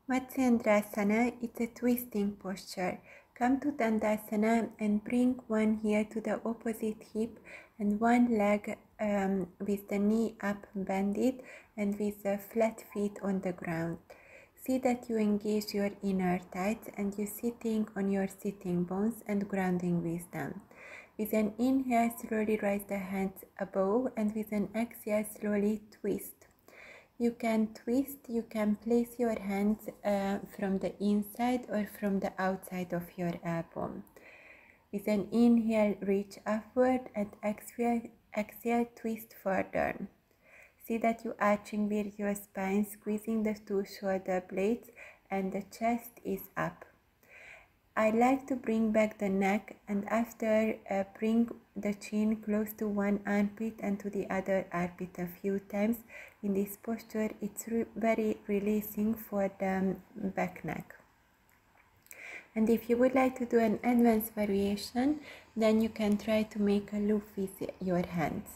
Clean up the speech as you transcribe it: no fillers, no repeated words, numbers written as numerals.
Matsyaendrasana is a twisting posture. Come to Dandasana and bring one heel to the opposite hip and one leg with the knee up bended and with the flat feet on the ground. See that you engage your inner thighs and you're sitting on your sitting bones and grounding with them. With an inhale, slowly raise the hands above, and with an exhale, slowly twist. You can twist, you can place your hands from the inside or from the outside of your elbow. With an inhale, reach upward, and exhale, twist further. See that you arching with your spine, squeezing the two shoulder blades, and the chest is up. I like to bring back the neck, and after bring the chin close to one armpit and to the other armpit a few times. In this posture, it's very releasing for the back neck. And if you would like to do an advanced variation, then you can try to make a loop with your hands.